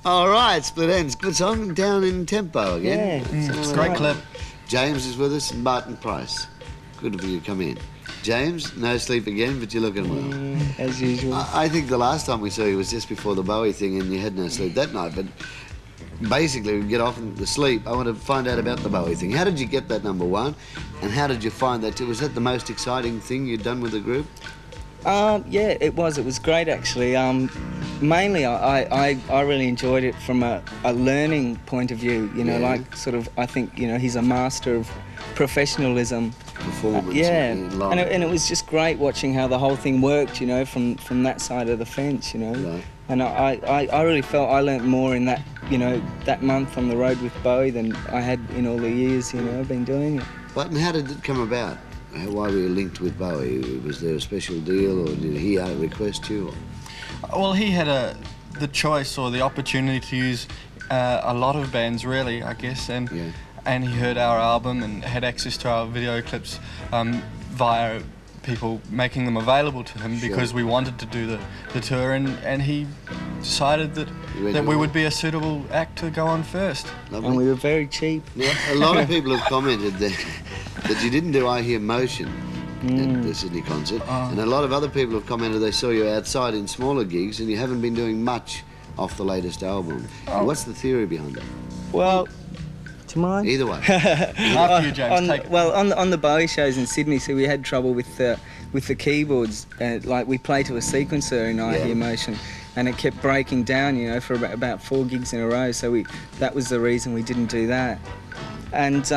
All right, Split Ends. Good song. Down in tempo again. Yeah. It's a great clip. James is with us and Barton Price. Good of you to come in. James, no sleep again, but you're looking well. As usual. I think the last time we saw you was just before the Bowie thing and you had no sleep that night, but basically we get off the sleep. I want to find out about the Bowie thing. How did you get that #1 and how did you find that? Was that the most exciting thing you'd done with the group? Yeah, it was. It was great, actually. Mainly, I really enjoyed it from a learning point of view. You know, like sort of, I think, you know, he's a master of professionalism. Performance. And it was just great watching how the whole thing worked, you know, from that side of the fence, you know. Right. And I really felt I learnt more in that, you know, that month on the road with Bowie than I had in all the years, you know, I've been doing it. But how did it come about? Why were you linked with Bowie? Was there a special deal, or did he request you? Well, he had the choice or the opportunity to use a lot of bands, really, I guess, and he heard our album and had access to our video clips via people making them available to him because we wanted to do the tour, and he decided that we would be a suitable act to go on first. Lovely. And we were very cheap. Now, a lot of people have commented that you didn't do I Hear Motion at the Sydney concert, and a lot of other people have commented they saw you outside in smaller gigs and you haven't been doing much off the latest album. What's the theory behind it? Well, to mine? Either way. After you, James, take it. Well, on the Bowie shows in Sydney, so we had trouble with the keyboards. Like we play to a sequencer in I Hear Motion, and it kept breaking down, you know, for about 4 gigs in a row. So that was the reason we didn't do that. And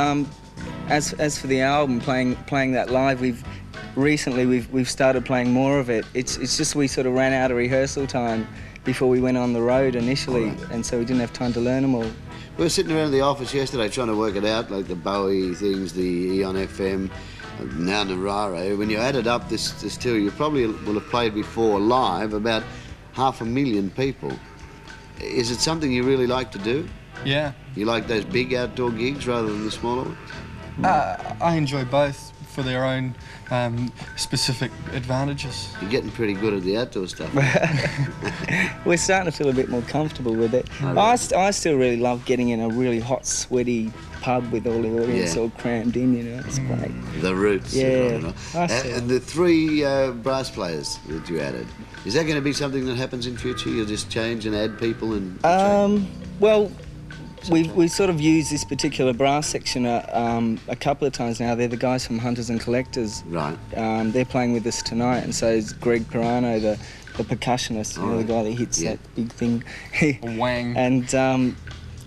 as for the album, playing that live, we've started playing more of it. It's just we sort of ran out of rehearsal time before we went on the road initially, and so we didn't have time to learn them all. We were sitting around the office yesterday trying to work it out, like the Bowie things, the Eon FM, now Narara. When you added up this tour, you probably will have played before live about 500,000 people. Is it something you really like to do? Yeah. You like those big outdoor gigs rather than the smaller ones? I enjoy both for their own specific advantages. You're getting pretty good at the outdoor stuff. We're starting to feel a bit more comfortable with it. I still really love getting in a really hot, sweaty pub with all the audience all crammed in, you know, it's great. The Roots. Yeah. And the 3 brass players that you added, is that going to be something that happens in future? You'll just change and add people and well, we sort of used this particular brass section a couple of times now. They're the guys from Hunters and Collectors. Right. They're playing with us tonight, and so is Greg Pirano, the percussionist, you know, the guy that hits that big thing. Wang. And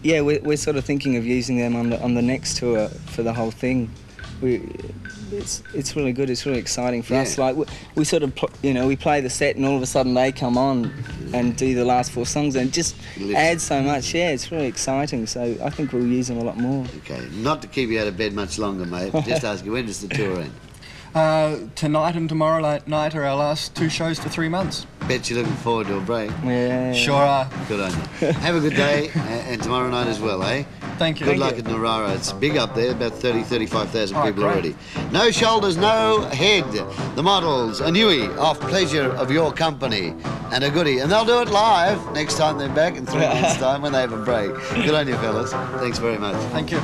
yeah, we're sort of thinking of using them on the next tour for the whole thing. It's really good. It's really exciting for us. Like we sort of, you know, we play the set and all of a sudden they come on and do the last 4 songs and it just adds so much. Yeah, it's really exciting. So I think we'll use them a lot more. Okay, not to keep you out of bed much longer, mate. Just ask you, when does the tour end? Tonight and tomorrow night are our last 2 shows for 3 months. Bet you're looking forward to a break. Yeah. Sure are. Good on you. Have a good day, and tomorrow night as well, eh? Thank you. Good luck at Narara. It's big up there, about 35,000 people already. No shoulders, no head. The Models, a newie off Pleasure of Your Company, and a goodie. And they'll do it live next time they're back in 3 months' time when they have a break. Good on you, fellas. Thanks very much. Thank you.